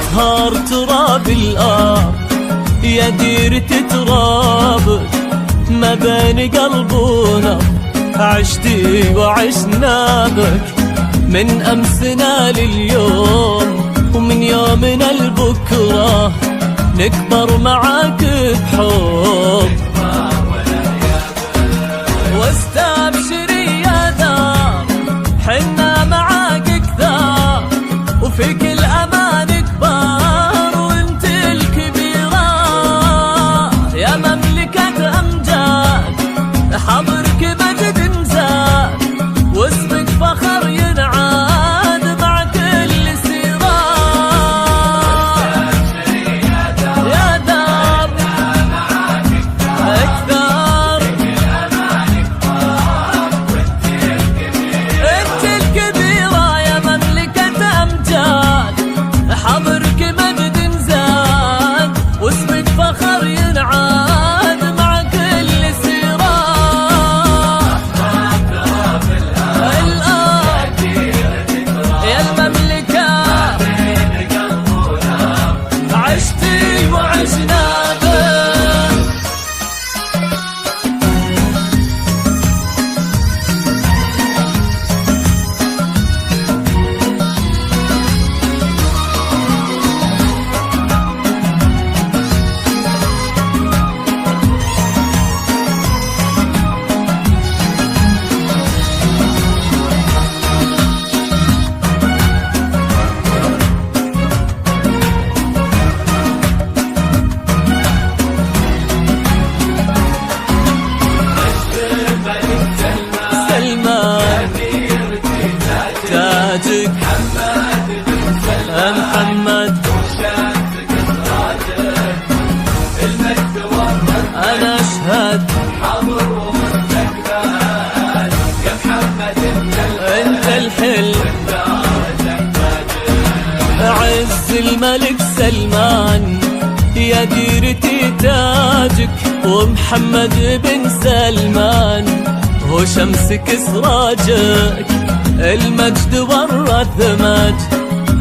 أزهار تراب الأرض يا ديرة ترابك ما بين قلب ونبض، عشتي وعشنا بك من أمسنا لليوم، ومن يومنا لبكرة نكبر معاك بحب. واستبشري يا دار حنا معاك كثار، وفي كل أمان كبار وانت الكبيرة يا مملكة أمجاد، حضرك مجد نزاد واسمك فخر ينعاد مع كل سيرة. يا دار أكثر انت الكبيرة يا مملكة أمجاد، حضرك مجد نزاد واسمك فخر ينعاد مع كل سيرة. الأرض يا المملكة عشتي وعشنا بك. تاجك محمد أنا أشهد يا محمد أنت الحل، عز الملك سلمان يا ديرتي تاجك، ومحمد بن سلمان هو شمسك سراجك، المجد ورث مجد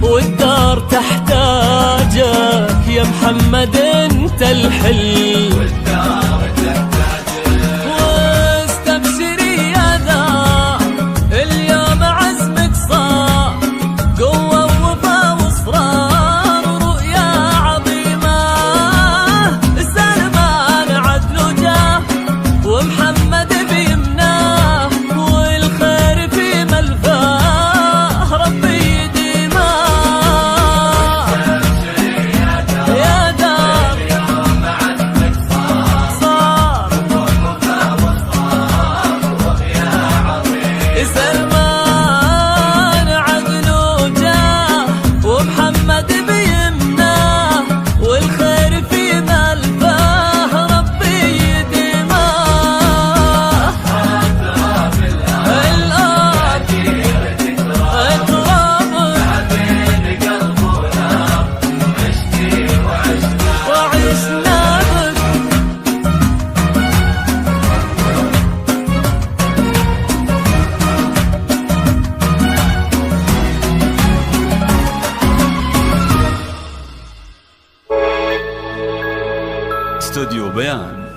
والدار تحتاجك يا محمد انت الحل. واستبشري يا دار اليوم عزمك صار قوة ووفا واصرار ورؤيا عظيمة، سلمان عدل جاه ومحمد بيمناه والخير في ملفاه ربي يديمه. يا دار صار سلمان عدل جاه ومحمد بيمناه والخير في ملفاه ربي يديمه. استوديو بيان.